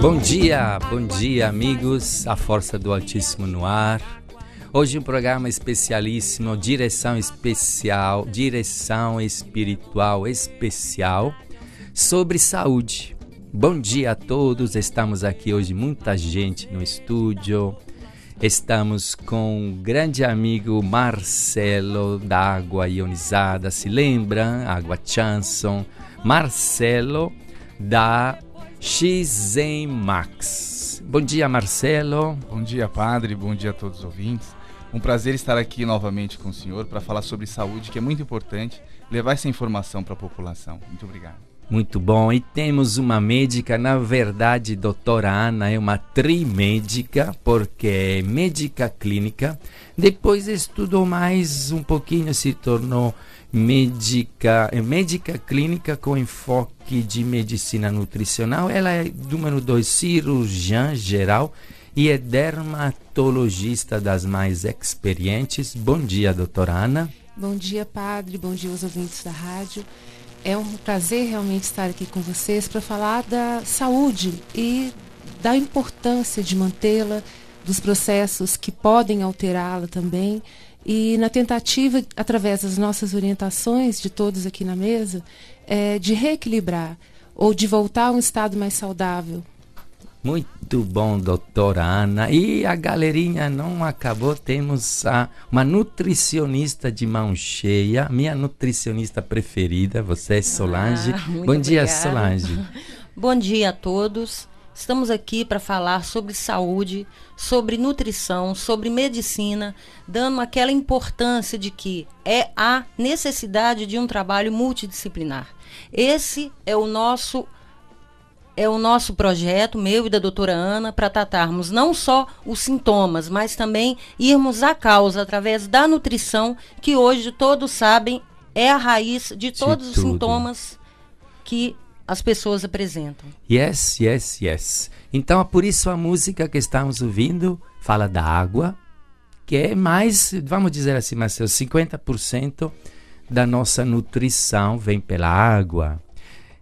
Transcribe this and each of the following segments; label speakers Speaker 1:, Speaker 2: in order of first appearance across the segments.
Speaker 1: Bom dia amigos, a força do Altíssimo no ar. Hoje um programa especialíssimo, direção espiritual especial sobre saúde. Bom dia a todos, estamos aqui hoje, muita gente no estúdio. Estamos com um grande amigo Marcelo da Água Ionizada, se lembram? Água Chanson. Marcelo da XEN Max. Bom dia, Marcelo.
Speaker 2: Bom dia, padre. Bom dia a todos os ouvintes. Um prazer estar aqui novamente com o senhor para falar sobre saúde, que é muito importante, levar essa informação para a população. Muito obrigado.
Speaker 1: Muito bom. E temos uma médica, na verdade, doutora Ana, é uma trimédica, porque é médica clínica. Depois estudou mais um pouquinho, se tornou médica clínica com enfoque de medicina nutricional. Ela é, número 2, cirurgiã geral e é dermatologista das mais experientes. Bom dia, doutora Ana.
Speaker 3: Bom dia, padre. Bom dia aos ouvintes da rádio. É um prazer realmente estar aqui com vocês para falar da saúde e da importância de mantê-la, dos processos que podem alterá-la também. E na tentativa, através das nossas orientações, de todos aqui na mesa, de reequilibrar ou de voltar a um estado mais saudável.
Speaker 1: Muito bom, doutora Ana. E a galerinha não acabou, temos uma nutricionista de mão cheia, minha nutricionista preferida, você é Solange. Bom dia, Solange.
Speaker 4: Bom dia a todos. Estamos aqui para falar sobre saúde, sobre nutrição, sobre medicina, dando aquela importância de que é a necessidade de um trabalho multidisciplinar. Esse é o nosso projeto, meu e da doutora Ana, para tratarmos não só os sintomas, mas também irmos à causa através da nutrição, que hoje todos sabem é a raiz de todos os sintomas que as pessoas apresentam.
Speaker 1: Yes. Então, é por isso a música que estamos ouvindo fala da água, que é mais, vamos dizer assim, Marcelo, 50% da nossa nutrição vem pela água.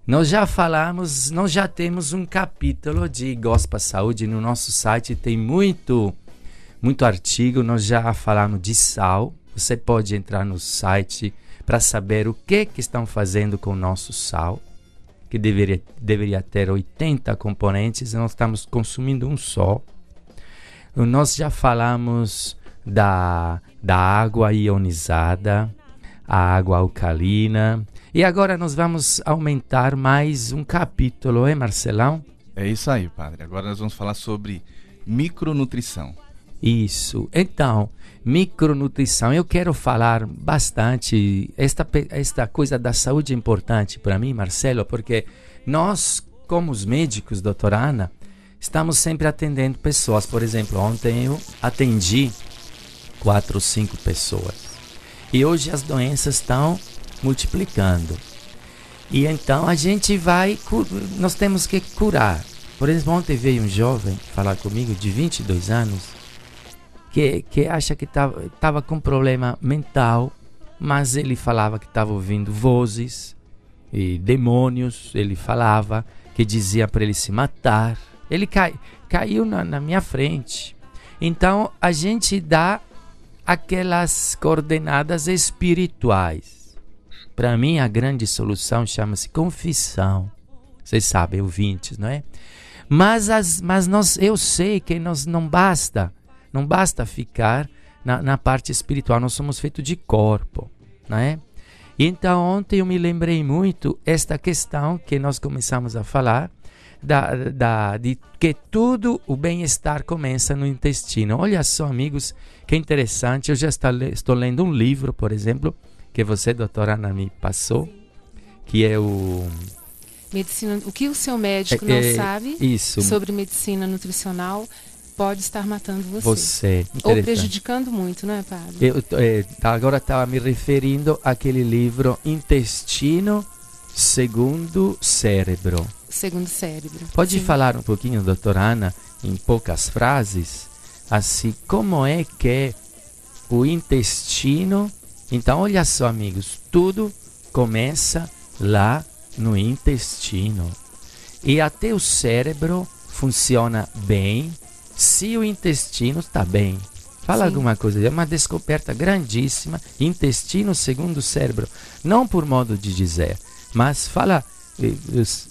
Speaker 1: Nós já temos um capítulo de Gospel Saúde no nosso site, tem muito artigo, nós já falamos de sal. Você pode entrar no site para saber o que estão fazendo com o nosso sal, que deveria ter 80 componentes, nós estamos consumindo um só. Nós já falamos da água ionizada, a água alcalina. E agora nós vamos aumentar mais um capítulo, Marcelão?
Speaker 2: É isso aí, padre. Agora nós vamos falar sobre micronutrição.
Speaker 1: Isso. Então, micronutrição. Eu quero falar bastante. Esta coisa da saúde é importante para mim, Marcelo, porque nós, como os médicos, doutora Ana, estamos sempre atendendo pessoas. Por exemplo, ontem eu atendi 4 ou 5 pessoas. E hoje as doenças estão multiplicando. E então nós temos que curar. Por exemplo, ontem veio um jovem falar comigo de 22 anos que acha que estava com problema mental, mas ele falava que estava ouvindo vozes e demônios. Ele falava que dizia para ele se matar. Ele caiu na minha frente. Então a gente dá aquelas coordenadas espirituais. Para mim, a grande solução chama-se confissão. Vocês sabem, ouvintes, não é? Mas eu sei que não basta ficar na parte espiritual. Nós somos feitos de corpo, não é? E então, ontem eu me lembrei muito esta questão que nós começamos a falar, de que tudo o bem-estar começa no intestino. Olha só, amigos, que interessante. Eu já estou lendo um livro, por exemplo, que você, doutora Ana, me passou, que é o...
Speaker 3: Medicina, o que o seu médico não sabe sobre medicina nutricional pode estar matando você. Ou prejudicando muito, não é, padre?
Speaker 1: Agora estava me referindo àquele livro Intestino Segundo Cérebro.
Speaker 3: Segundo cérebro.
Speaker 1: Pode falar um pouquinho, doutora Ana, em poucas frases, assim, como é que o intestino... Então, olha só, amigos, tudo começa lá no intestino. E até o cérebro funciona bem se o intestino está bem. Fala
Speaker 3: Sim.
Speaker 1: alguma coisa, é uma descoberta grandíssima. Intestino segundo o cérebro, não por modo de dizer, mas fala dos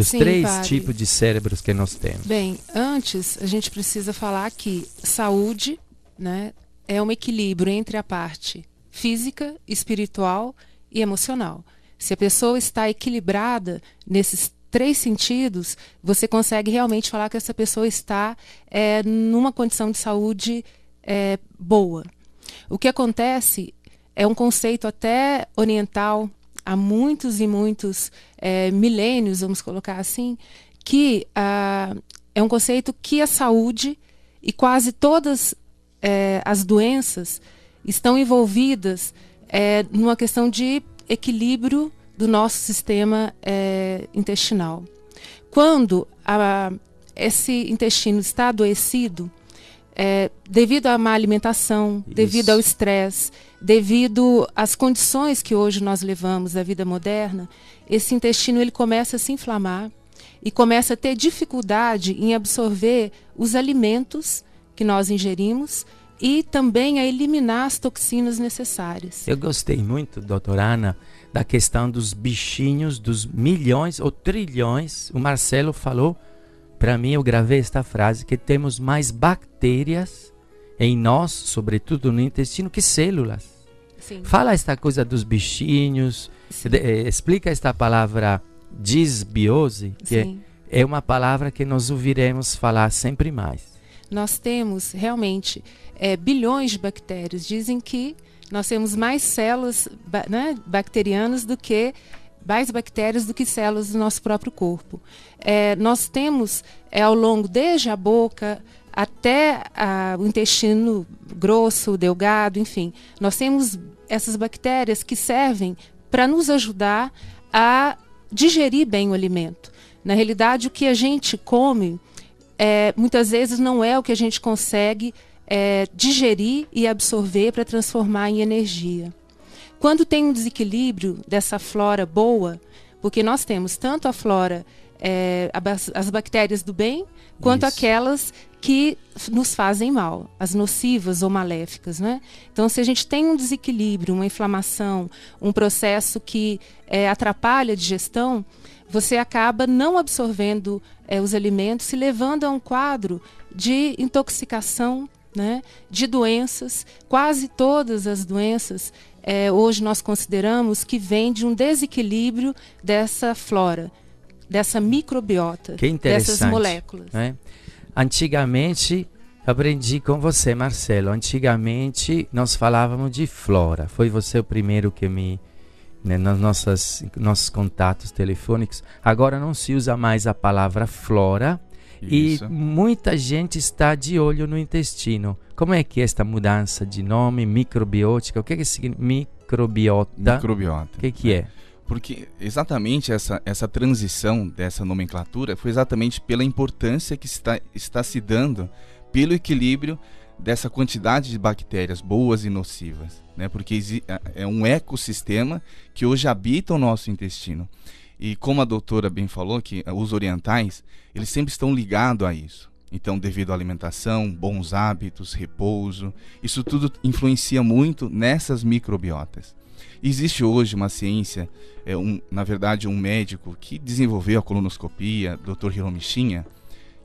Speaker 3: Sim,
Speaker 1: 3
Speaker 3: padre.
Speaker 1: tipos de cérebros que nós temos.
Speaker 3: Bem, antes a gente precisa falar que saúde, né, é um equilíbrio entre a parte física, espiritual e emocional. Se a pessoa está equilibrada nesses 3 sentidos, você consegue realmente falar que essa pessoa está numa condição de saúde boa. O que acontece é um conceito até oriental, há muitos e muitos milênios, vamos colocar assim, que é um conceito que a saúde e quase todas as doenças estão envolvidas numa questão de equilíbrio do nosso sistema intestinal. Quando esse intestino está adoecido, devido à má alimentação, devido ao estresse, devido às condições que hoje nós levamos da vida moderna, esse intestino ele começa a se inflamar e começa a ter dificuldade em absorver os alimentos que nós ingerimos e também a eliminar as toxinas necessárias.
Speaker 1: Eu gostei muito, doutora Ana, da questão dos bichinhos, dos milhões ou trilhões. O Marcelo falou, para mim eu gravei esta frase, que temos mais bactérias em nós, sobretudo no intestino, que células.
Speaker 3: Sim.
Speaker 1: Fala esta coisa dos bichinhos, explica esta palavra disbiose, que
Speaker 3: Sim.
Speaker 1: é uma palavra que nós ouviremos falar sempre mais.
Speaker 3: Nós temos realmente bilhões de bactérias. Dizem que nós temos mais células bacterianas mais bactérias do que células do nosso próprio corpo. Nós temos ao longo, desde a boca até o intestino grosso, delgado, enfim, nós temos essas bactérias que servem para nos ajudar a digerir bem o alimento. Na realidade, o que a gente come muitas vezes não é o que a gente consegue digerir e absorver para transformar em energia. Quando tem um desequilíbrio dessa flora boa, porque nós temos tanto a flora, as bactérias do bem, quanto aquelas que nos fazem mal, as nocivas ou maléficas, né? Então, se a gente tem um desequilíbrio, uma inflamação, um processo que atrapalha a digestão, você acaba não absorvendo os alimentos e levando a um quadro de intoxicação, né, de doenças. Quase todas as doenças hoje nós consideramos que vêm de um desequilíbrio dessa flora, dessa microbiota,
Speaker 1: que interessante,
Speaker 3: dessas moléculas.
Speaker 1: Né? Antigamente, aprendi com você, Marcelo, antigamente nós falávamos de flora. Foi você o primeiro que nos nossos contatos telefônicos. Agora não se usa mais a palavra flora. Isso. E muita gente está de olho no intestino. Como é que é esta mudança de nome, microbiótica? O que significa microbiota?
Speaker 2: Microbiota.
Speaker 1: O que é?
Speaker 2: Porque exatamente essa transição dessa nomenclatura foi exatamente pela importância que está se dando pelo equilíbrio dessa quantidade de bactérias boas e nocivas, né? Porque é um ecossistema que hoje habita o nosso intestino. E como a doutora bem falou, que os orientais, eles sempre estão ligados a isso. Então, devido à alimentação, bons hábitos, repouso, isso tudo influencia muito nessas microbiotas. Existe hoje uma ciência, na verdade um médico que desenvolveu a colonoscopia, Dr. Hiromi Shinya,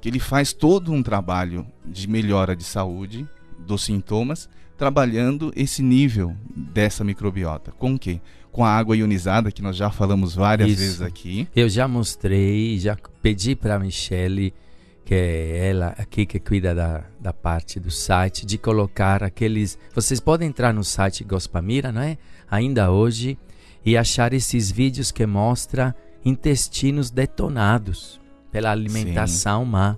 Speaker 2: que ele faz todo um trabalho de melhora de saúde dos sintomas, trabalhando esse nível dessa microbiota. Com o quê? Com a água ionizada, que nós já falamos várias vezes aqui.
Speaker 1: Eu já mostrei, já pedi para a Michele, que é ela aqui que cuida da parte do site, de colocar aqueles... Vocês podem entrar no site Gospamira, não é? Ainda hoje, e achar esses vídeos que mostram intestinos detonados pela alimentação má.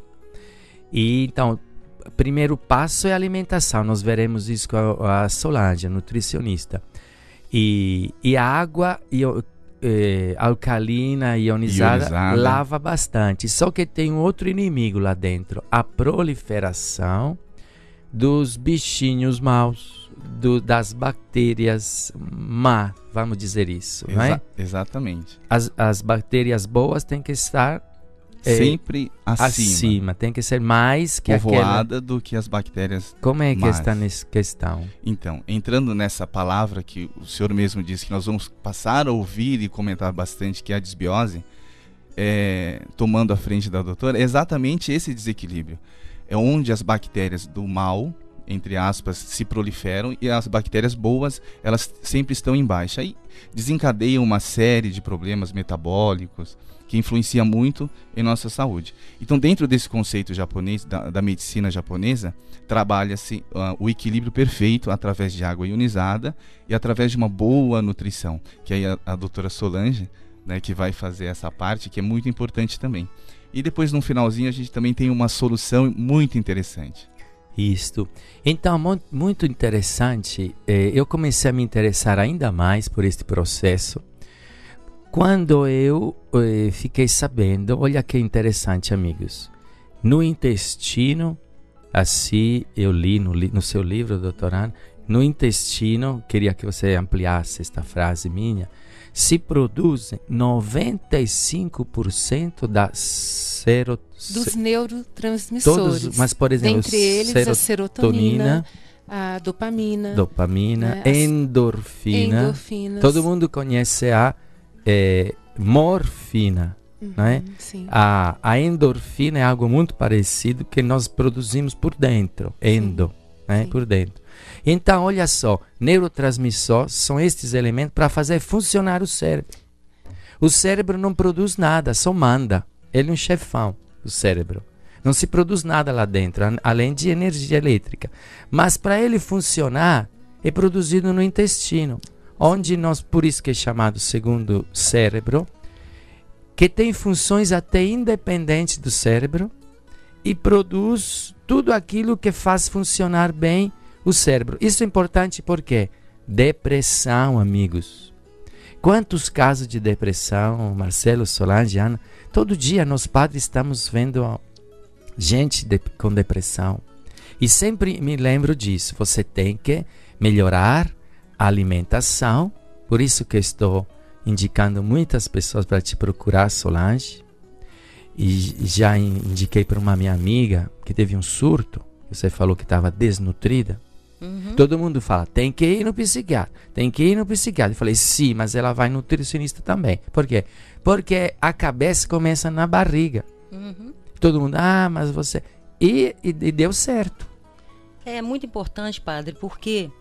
Speaker 1: E então, o primeiro passo é a alimentação. Nós veremos isso com a Solange, a nutricionista. E a água alcalina, ionizada, lava bastante. Só que tem um outro inimigo lá dentro. A proliferação dos bichinhos maus, das bactérias má, vamos dizer isso. Não é?
Speaker 2: Exatamente.
Speaker 1: As bactérias boas têm que estar
Speaker 2: sempre acima.
Speaker 1: Tem que ser mais que
Speaker 2: povoada do que as bactérias.
Speaker 1: Como é que
Speaker 2: más.
Speaker 1: está nessa questão?
Speaker 2: Então, entrando nessa palavra que o senhor mesmo disse que nós vamos passar a ouvir e comentar bastante, que é a disbiose, tomando a frente da doutora, é exatamente esse desequilíbrio. É onde as bactérias do mal, entre aspas, se proliferam, e as bactérias boas, elas sempre estão em baixa. Aí desencadeiam uma série de problemas metabólicos que influencia muito em nossa saúde. Então, dentro desse conceito japonês, da medicina japonesa, trabalha-se o equilíbrio perfeito através de água ionizada e através de uma boa nutrição, que aí a doutora Solange, né, que vai fazer essa parte, que é muito importante também. E depois, no finalzinho, a gente também tem uma solução muito interessante.
Speaker 1: Isto. Então, muito interessante. Eu comecei a me interessar ainda mais por este processo quando eu fiquei sabendo, olha que interessante, amigos, no intestino, assim eu li no seu livro, doutor Ana, no intestino, queria que você ampliasse esta frase minha, se produzem 95%
Speaker 3: dos neurotransmissores.
Speaker 1: Mas, por exemplo,
Speaker 3: dentre eles a serotonina, a dopamina,
Speaker 1: né? Endorfina. Todo mundo conhece a morfina. Né?
Speaker 3: Sim.
Speaker 1: A endorfina é algo muito parecido que nós produzimos por dentro, né? Por dentro. Então, olha só, neurotransmissores são estes elementos para fazer funcionar o cérebro. O cérebro não produz nada, só manda. Ele é um chefão, o cérebro. Não se produz nada lá dentro, além de energia elétrica. Mas para ele funcionar, é produzido no intestino, onde nós, por isso que é chamado segundo cérebro, que tem funções até independentes do cérebro e produz tudo aquilo que faz funcionar bem o cérebro. Isso é importante porque depressão, amigos. Quantos casos de depressão, Marcelo, Solange, Ana? Todo dia nós padres estamos vendo gente com depressão. E sempre me lembro disso. Você tem que melhorar a alimentação. Por isso que estou indicando muitas pessoas para te procurar, Solange. E já indiquei para uma minha amiga que teve um surto. Você falou que estava desnutrida. Todo mundo fala, tem que ir no psiquiatra, tem que ir no psiquiatra. Eu falei, sim, mas ela vai no nutricionista também. Por quê? Porque a cabeça começa na barriga. Todo mundo, mas você... E deu certo.
Speaker 4: É muito importante, padre, porque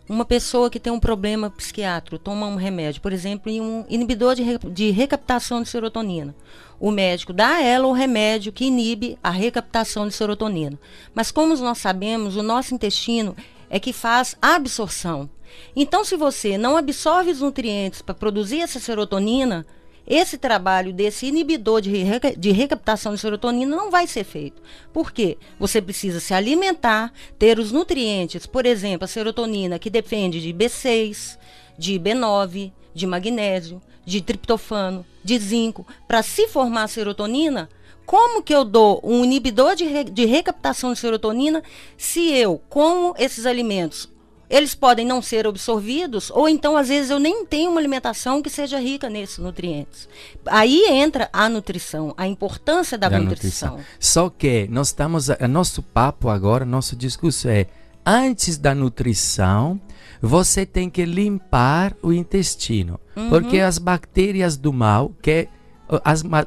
Speaker 4: uma pessoa que tem um problema psiquiátrico toma um remédio, por exemplo, um inibidor de recaptação de serotonina. O médico dá a ela o remédio que inibe a recaptação de serotonina. Mas como nós sabemos, o nosso intestino é que faz a absorção. Então, se você não absorve os nutrientes para produzir essa serotonina, esse trabalho desse inibidor de recaptação de serotonina não vai ser feito. Por quê? Você precisa se alimentar, ter os nutrientes, por exemplo, a serotonina que depende de B6, de B9, de magnésio, de triptofano, de zinco, para se formar a serotonina. Como que eu dou um inibidor de recaptação de serotonina se eu como esses alimentos? Eles podem não ser absorvidos, ou então, às vezes, eu nem tenho uma alimentação que seja rica nesses nutrientes. Aí entra a nutrição, a importância da nutrição.
Speaker 1: Só que nós estamos, nosso papo agora, nosso discurso é, antes da nutrição, você tem que limpar o intestino. Porque as bactérias do mal,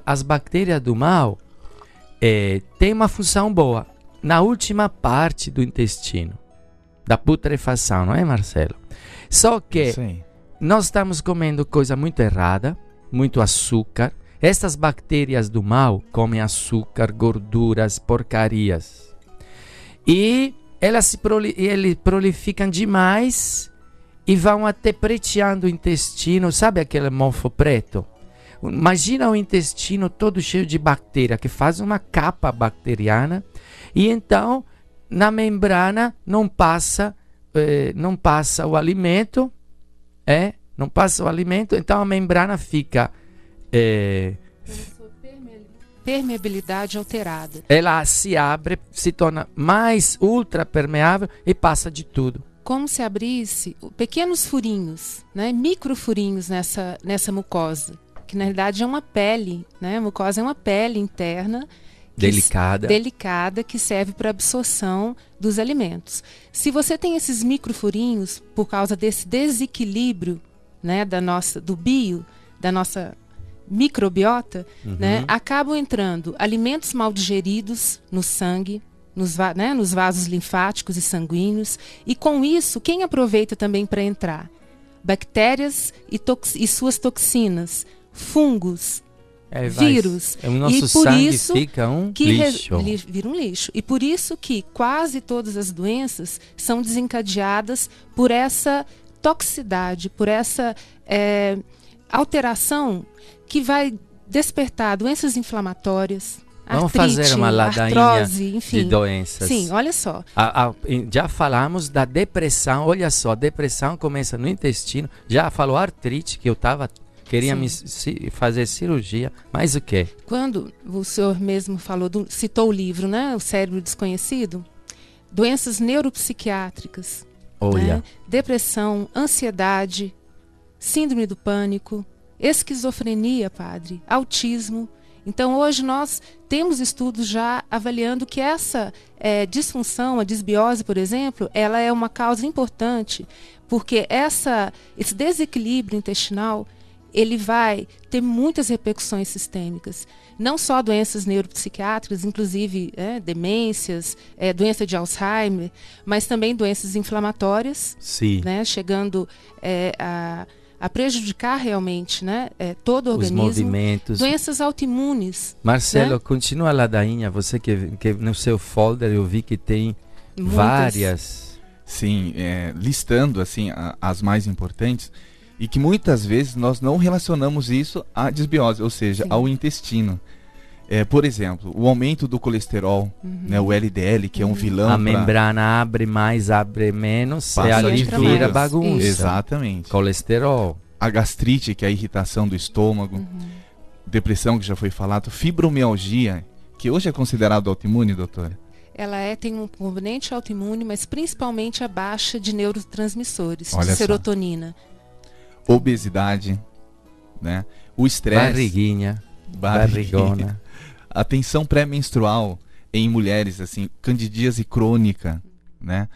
Speaker 1: as bactérias do mal, têm uma função boa na última parte do intestino. Da putrefação, não é, Marcelo? Só que nós estamos comendo coisa muito errada, muito açúcar. Estas bactérias do mal comem açúcar, gorduras, porcarias. E elas prolificam demais e vão até preteando o intestino. Sabe aquele mofo preto? Imagina o intestino todo cheio de bactéria, que faz uma capa bacteriana. E então... na membrana não passa o alimento, então a membrana fica
Speaker 3: permeabilidade alterada.
Speaker 1: Ela se abre, se torna mais ultra permeável e passa de tudo.
Speaker 3: Como se abrisse pequenos furinhos, né, microfurinhos nessa mucosa, que na realidade é uma pele, né? A mucosa é uma pele interna delicada que serve para absorção dos alimentos. Se você tem esses microfurinhos por causa desse desequilíbrio, né, da nossa microbiota, né, acabam entrando alimentos mal digeridos no sangue, nos vasos linfáticos e sanguíneos, e com isso, quem aproveita também para entrar? Bactérias e suas toxinas, fungos, vírus.
Speaker 1: O nosso
Speaker 3: e por
Speaker 1: sangue
Speaker 3: isso
Speaker 1: fica um
Speaker 3: que
Speaker 1: lixo.
Speaker 3: Vira um lixo. E por isso que quase todas as doenças são desencadeadas por essa toxicidade, por essa alteração que vai despertar doenças inflamatórias,
Speaker 1: Vamos
Speaker 3: artrite,
Speaker 1: fazer uma ladainha
Speaker 3: artrose, enfim.
Speaker 1: de doenças.
Speaker 3: Sim, olha só.
Speaker 1: Já falamos da depressão, olha só, a depressão começa no intestino. Já falou artrite, que eu queria fazer cirurgia, mas o quê?
Speaker 3: Quando o senhor mesmo citou o livro, né, O Cérebro Desconhecido, doenças neuropsiquiátricas,
Speaker 1: Olha.
Speaker 3: né, depressão, ansiedade, síndrome do pânico, esquizofrenia, padre, autismo. Então, hoje nós temos estudos já avaliando que essa disfunção, a disbiose, por exemplo, ela é uma causa importante, porque esse desequilíbrio intestinal, ele vai ter muitas repercussões sistêmicas. Não só doenças neuropsiquiátricas, inclusive demências, doença de Alzheimer, mas também doenças inflamatórias, né, chegando a prejudicar realmente, né, todo o organismo.
Speaker 1: Os movimentos.
Speaker 3: Doenças autoimunes.
Speaker 1: Marcelo,
Speaker 3: né?
Speaker 1: Continua a ladainha. Você que no seu folder eu vi que tem várias.
Speaker 2: Sim, listando assim as mais importantes, e que muitas vezes nós não relacionamos isso à disbiose, ou seja,
Speaker 3: Sim.
Speaker 2: ao intestino. Por exemplo, o aumento do colesterol, né, o LDL, que é um vilão.
Speaker 1: A membrana abre mais, abre menos, e ali vira bagunça.
Speaker 2: Exatamente.
Speaker 1: Colesterol.
Speaker 2: A gastrite, que é a irritação do estômago. Depressão, que já foi falado. Fibromialgia, que hoje é considerado autoimune, doutora?
Speaker 3: Ela tem um componente autoimune, mas principalmente a baixa de neurotransmissores,
Speaker 2: Olha
Speaker 3: de
Speaker 2: só.
Speaker 3: serotonina.
Speaker 2: Obesidade, né? O estresse.
Speaker 1: Barrigona.
Speaker 2: A tensão pré-menstrual em mulheres, assim, candidíase crônica, né?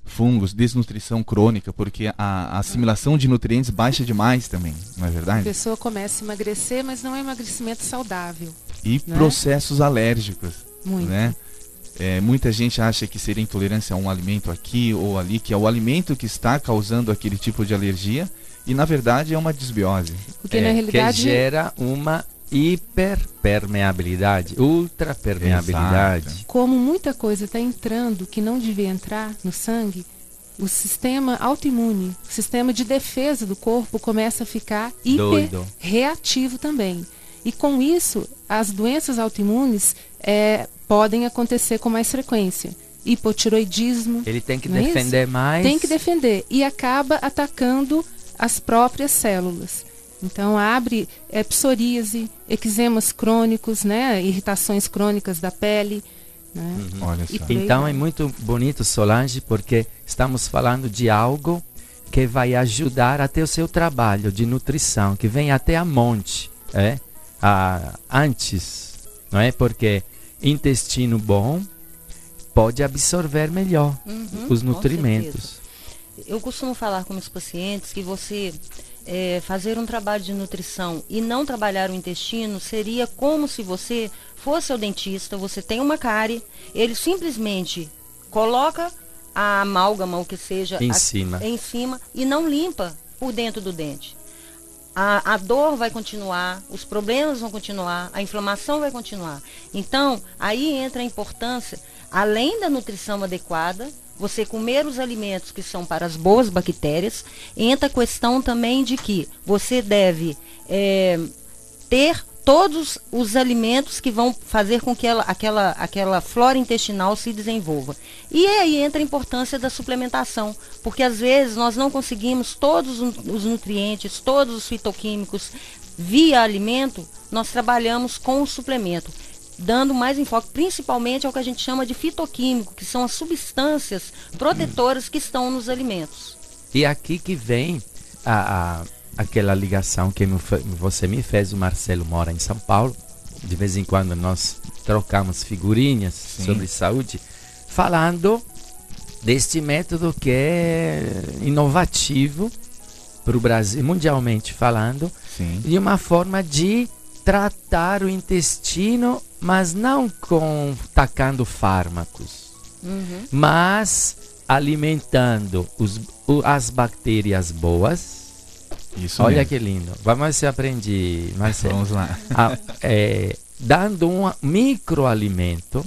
Speaker 2: Fungos, desnutrição crônica, porque a assimilação de nutrientes baixa demais também, não é
Speaker 3: A
Speaker 2: verdade?
Speaker 3: pessoa começa a emagrecer, mas não é emagrecimento saudável.
Speaker 2: E
Speaker 3: né?
Speaker 2: processos alérgicos,
Speaker 3: Muito.
Speaker 2: né? Muita gente acha que seria intolerância a um alimento aqui ou ali, que é o alimento que está causando aquele tipo de alergia, e na verdade é uma disbiose.
Speaker 3: Porque na realidade
Speaker 1: que gera uma hiperpermeabilidade, ultrapermeabilidade.
Speaker 2: Exato.
Speaker 3: como muita coisa está entrando que não devia entrar no sangue, o sistema autoimune, o sistema de defesa do corpo começa a ficar
Speaker 1: Doido.
Speaker 3: hiperreativo também. E com isso, as doenças autoimunes podem acontecer com mais frequência. Hipotiroidismo.
Speaker 1: Ele tem que
Speaker 3: não é
Speaker 1: defender
Speaker 3: isso?
Speaker 1: mais.
Speaker 3: Tem que defender. E acaba atacando as próprias células. Então abre psoríase, eczemas crônicos, né? Irritações crônicas da pele. Né?
Speaker 2: Olha
Speaker 3: E
Speaker 2: só.
Speaker 3: por aí
Speaker 1: Então
Speaker 3: vai.
Speaker 1: é muito bonito, Solange, porque estamos falando de algo que vai ajudar até o seu trabalho de nutrição, que vem até a monte, antes, não é? Porque intestino bom pode absorver melhor os
Speaker 4: com
Speaker 1: nutrimentos.
Speaker 4: Eu costumo falar com os pacientes que você fazer um trabalho de nutrição e não trabalhar o intestino seria como se você fosse ao dentista, você tem uma cárie, ele simplesmente coloca a amálgama, ou que seja,
Speaker 1: Em cima
Speaker 4: e não limpa por dentro do dente. A dor vai continuar, os problemas vão continuar, a inflamação vai continuar. Então, aí entra a importância, além da nutrição adequada, você comer os alimentos que são para as boas bactérias, entra a questão também de que você deve ter todos os alimentos que vão fazer com que aquela flora intestinal se desenvolva. E aí entra a importância da suplementação, porque às vezes nós não conseguimos todos os nutrientes, todos os fitoquímicos via alimento, nós trabalhamos com o suplemento, dando mais enfoque principalmente ao que a gente chama de fitoquímico, que são as substâncias protetoras que estão nos alimentos.
Speaker 1: E aqui que vem aquela ligação que você me fez. O Marcelo mora em São Paulo. De vez em quando nós trocamos figurinhas sobre saúde, falando deste método que é inovativo para o Brasil, mundialmente falando, de uma forma de tratar o intestino, mas não tacando fármacos, mas alimentando as bactérias boas.
Speaker 2: Isso
Speaker 1: Olha
Speaker 2: mesmo.
Speaker 1: que lindo. Vamos ver se eu aprendi, Marcelo.
Speaker 2: Vamos lá.
Speaker 1: Dando um microalimento,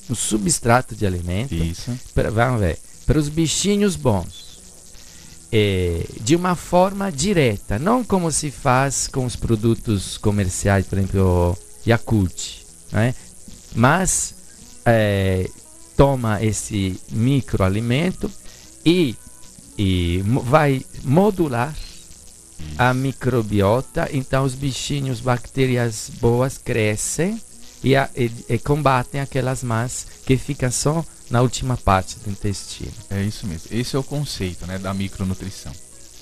Speaker 1: um substrato de alimento.
Speaker 2: Isso.
Speaker 1: Vamos ver. Para os bichinhos bons. De uma forma direta. Não como se faz com os produtos comerciais, por exemplo, o Yakult. Né? Mas toma esse microalimento e vai modular a microbiota, então os bichinhos, bactérias boas crescem e combatem aquelas más que ficam só na última parte do intestino.
Speaker 2: É isso mesmo. Esse é o conceito, né, da micronutrição.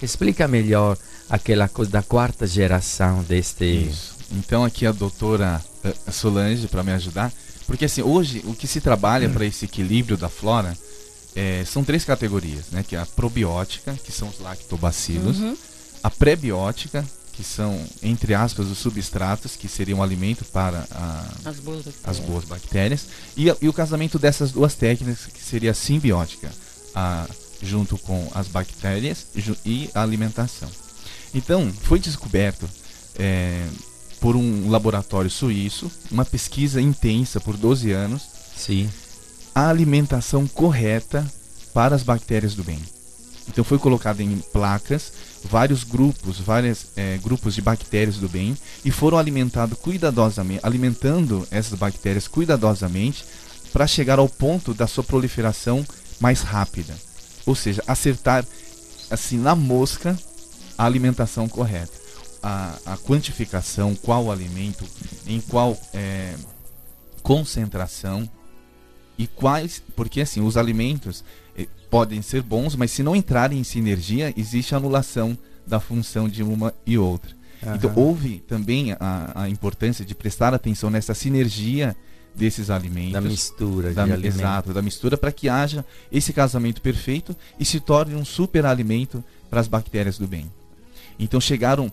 Speaker 1: Explica melhor aquela coisa da quarta geração deste...
Speaker 2: Isso. Então aqui a doutora Solange para me ajudar, porque assim, hoje o que se trabalha para esse equilíbrio da flora são 3 categorias, né, que é a probiótica, que são os lactobacilos, a prebiótica, que são, entre aspas, os substratos, que seriam um alimento para as boas bactérias, e o casamento dessas 2 técnicas, que seria a simbiótica, junto com as bactérias e a alimentação. Então, foi descoberto por um laboratório suíço, uma pesquisa intensa por 12 anos, a alimentação correta para as bactérias do bem. Então foi colocado em placas vários grupos de bactérias do bem e foram alimentando essas bactérias cuidadosamente para chegar ao ponto da sua proliferação mais rápida. Ou seja, acertar assim na mosca a alimentação correta. A quantificação, qual alimento, em qual concentração e quais, porque assim, os alimentos podem ser bons, mas se não entrarem em sinergia, existe anulação da função de uma e outra. Então houve também a importância de prestar atenção nessa sinergia desses alimentos.
Speaker 1: Da mistura de alimentos.
Speaker 2: Exato, da mistura, para que haja esse casamento perfeito e se torne um super alimento para as bactérias do bem. Então chegaram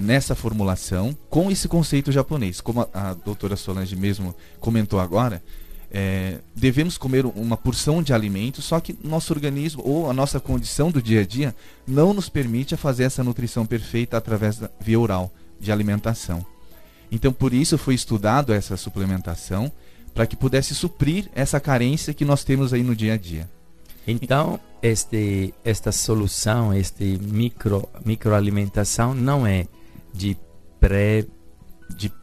Speaker 2: nessa formulação com esse conceito japonês. Como a doutora Solange mesmo comentou agora, devemos comer uma porção de alimento, só que nosso organismo ou a nossa condição do dia a dia não nos permite fazer essa nutrição perfeita através da via oral de alimentação. Então por isso foi estudado essa suplementação, para que pudesse suprir essa carência que nós temos aí no dia a dia.
Speaker 1: Então esta solução, microalimentação não é de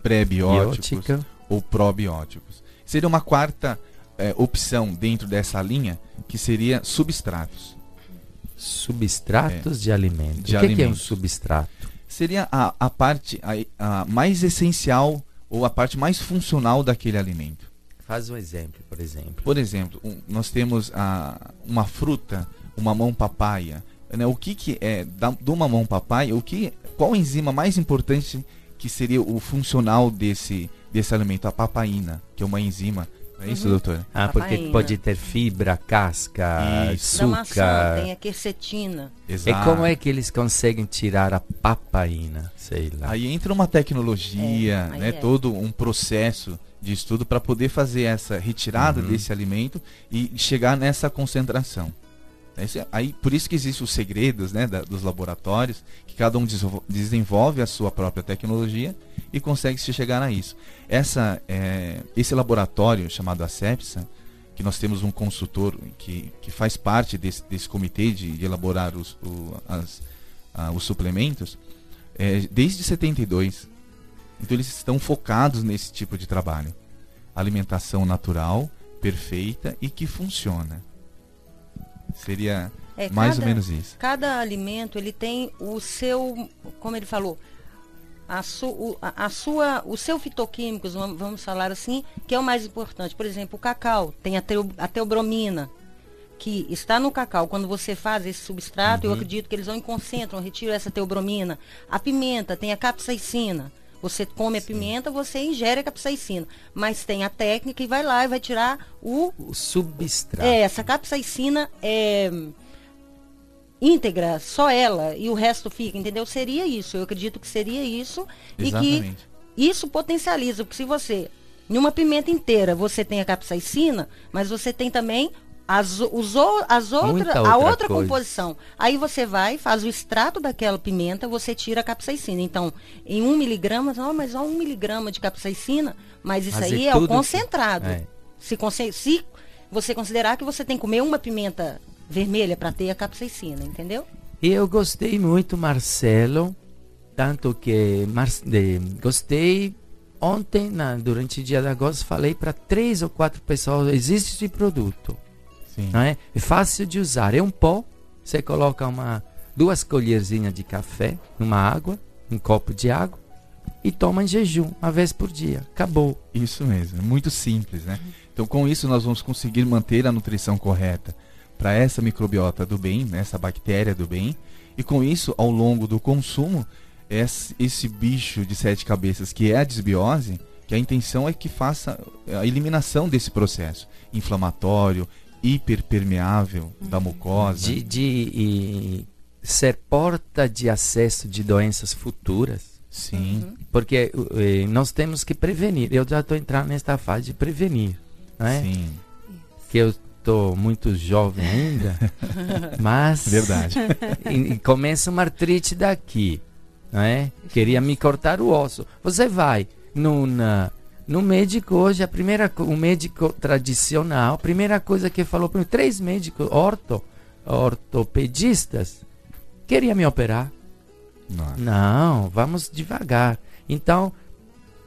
Speaker 2: pré-bióticos ou probióticos. Seria uma quarta opção dentro dessa linha, que seria substratos.
Speaker 1: Substratos de alimento. O que é um substrato?
Speaker 2: Seria a parte a mais essencial ou a parte mais funcional daquele alimento.
Speaker 1: Faz um exemplo, por exemplo.
Speaker 2: Por exemplo, nós temos uma fruta, o mamão papaya. Né? O que é do mamão papaya? Qual a enzima mais importante que seria o funcional desse alimento? A papaina, que é uma enzima. É isso, doutora?
Speaker 1: Porque pode ter fibra, casca, açúcar.
Speaker 4: Da maçã tem a quercetina.
Speaker 2: Exato.
Speaker 1: E como é que eles conseguem tirar a papaina? Sei lá.
Speaker 2: Aí entra uma tecnologia, todo um processo de estudo para poder fazer essa retirada desse alimento e chegar nessa concentração. Aí, por isso que existem os segredos, né, dos laboratórios, que cada um desenvolve a sua própria tecnologia e consegue se chegar a isso. Esse laboratório chamado Asepsa, que nós temos um consultor que faz parte desse comitê de elaborar os suplementos, desde 72. Então eles estão focados nesse tipo de trabalho. Alimentação natural, perfeita e que funciona. Seria mais ou menos isso.
Speaker 4: Cada alimento ele tem o seu, como ele falou, o seu fitoquímicos, vamos falar assim, que é o mais importante. Por exemplo, o cacau tem a teobromina, que está no cacau, quando você faz esse substrato, eu acredito que eles vão e concentram, retiram essa teobromina. A pimenta tem a capsaicina. Você come a pimenta, você ingere a capsaicina. Mas tem a técnica e vai lá e vai tirar o
Speaker 1: substrato.
Speaker 4: Essa capsaicina é íntegra, só ela, e o resto fica, entendeu? Seria isso, eu acredito que seria isso.
Speaker 2: Exatamente.
Speaker 4: E que isso potencializa, porque se você, em uma pimenta inteira, você tem a capsaicina, mas você tem também a outra composição. Aí você vai, faz o extrato daquela pimenta, você tira a capsaicina. Então, em 1 miligrama, não, mas só 1 miligrama de capsaicina, mas isso aí é o concentrado. Se você considerar que você tem que comer uma pimenta vermelha para ter a capsaicina, entendeu?
Speaker 1: E eu gostei muito, Marcelo, tanto que gostei. Ontem, durante o dia de agosto, falei para 3 ou 4 pessoas, existe esse produto. Não é? É fácil de usar, é um pó, você coloca 2 colherzinhas de café numa água, um copo de água, e toma em jejum, uma vez por dia, acabou.
Speaker 2: Isso mesmo, é muito simples, né? Então com isso nós vamos conseguir manter a nutrição correta para essa microbiota do bem, né? Essa bactéria do bem, e com isso, ao longo do consumo, esse bicho de 7 cabeças que é a disbiose, que a intenção é que faça a eliminação desse processo inflamatório, hiperpermeável da mucosa.
Speaker 1: De ser porta de acesso de doenças futuras.
Speaker 2: Sim.
Speaker 1: Porque nós temos que prevenir. Eu já estou entrando nesta fase de prevenir. Não é?
Speaker 2: Sim.
Speaker 1: Que eu estou muito jovem ainda. Mas...
Speaker 2: Verdade.
Speaker 1: E começa uma artrite daqui. Não é? Queria me cortar o osso. Você vai no médico hoje, o médico tradicional, a primeira coisa que falou para mim, 3 médicos ortopedistas, queria me operar. Não, vamos devagar. Então,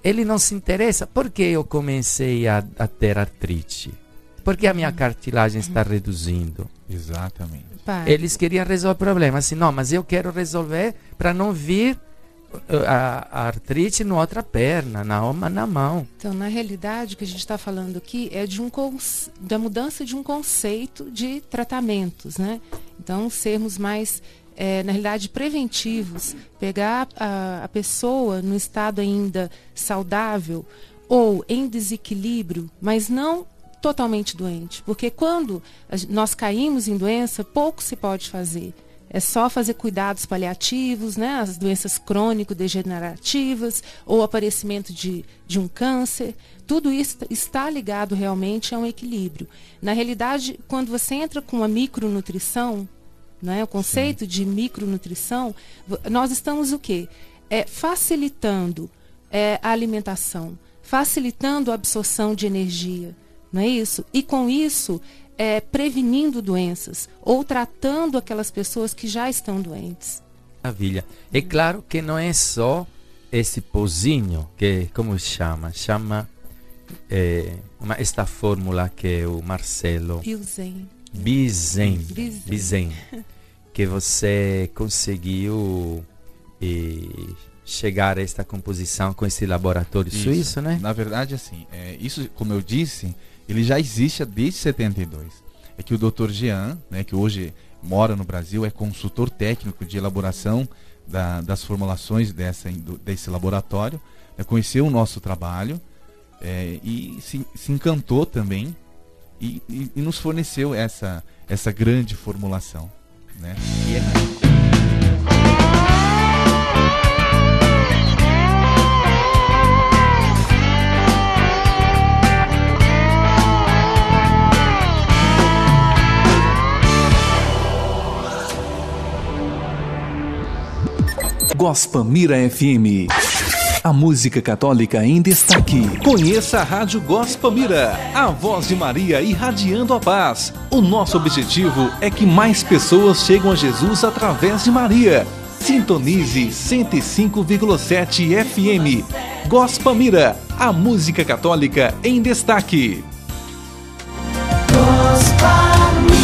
Speaker 1: ele não se interessa. Por que eu comecei a ter artrite? Porque a minha cartilagem está reduzindo.
Speaker 2: Exatamente.
Speaker 1: Eles queriam resolver o problema. Assim, não, mas eu quero resolver para não vir a artrite na outra perna, na mão.
Speaker 3: Então, na realidade, o que a gente está falando aqui é da mudança de um conceito de tratamentos, né? Então, sermos mais, na realidade, preventivos, pegar a pessoa no estado ainda saudável ou em desequilíbrio, mas não totalmente doente, porque quando nós caímos em doença, pouco se pode fazer. É só fazer cuidados paliativos, né? As doenças crônico-degenerativas ou aparecimento de um câncer. Tudo isso está ligado realmente a um equilíbrio. Na realidade, quando você entra com a micronutrição, né? O conceito de micronutrição, nós estamos o quê? Facilitando a alimentação, facilitando a absorção de energia. Não é isso? E com isso, prevenindo doenças ou tratando aquelas pessoas que já estão doentes.
Speaker 1: Maravilha. É claro que não é só esse pozinho, que como chama? Esta fórmula que o Marcelo... Bizen. Que você conseguiu chegar a esta composição com esse laboratório suíço, né?
Speaker 2: Na verdade, assim, isso, como eu disse, ele já existe desde 72. É que o Dr. Jean, né, que hoje mora no Brasil, é consultor técnico de elaboração das formulações desse laboratório, conheceu o nosso trabalho e se encantou também e nos forneceu essa grande formulação, né?
Speaker 5: Gospamira FM. A música católica em destaque. Conheça a Rádio Gospamira, a voz de Maria irradiando a paz. O nosso objetivo é que mais pessoas cheguem a Jesus através de Maria. Sintonize 105,7 FM. Gospamira, a música católica em destaque.
Speaker 6: Gospamira.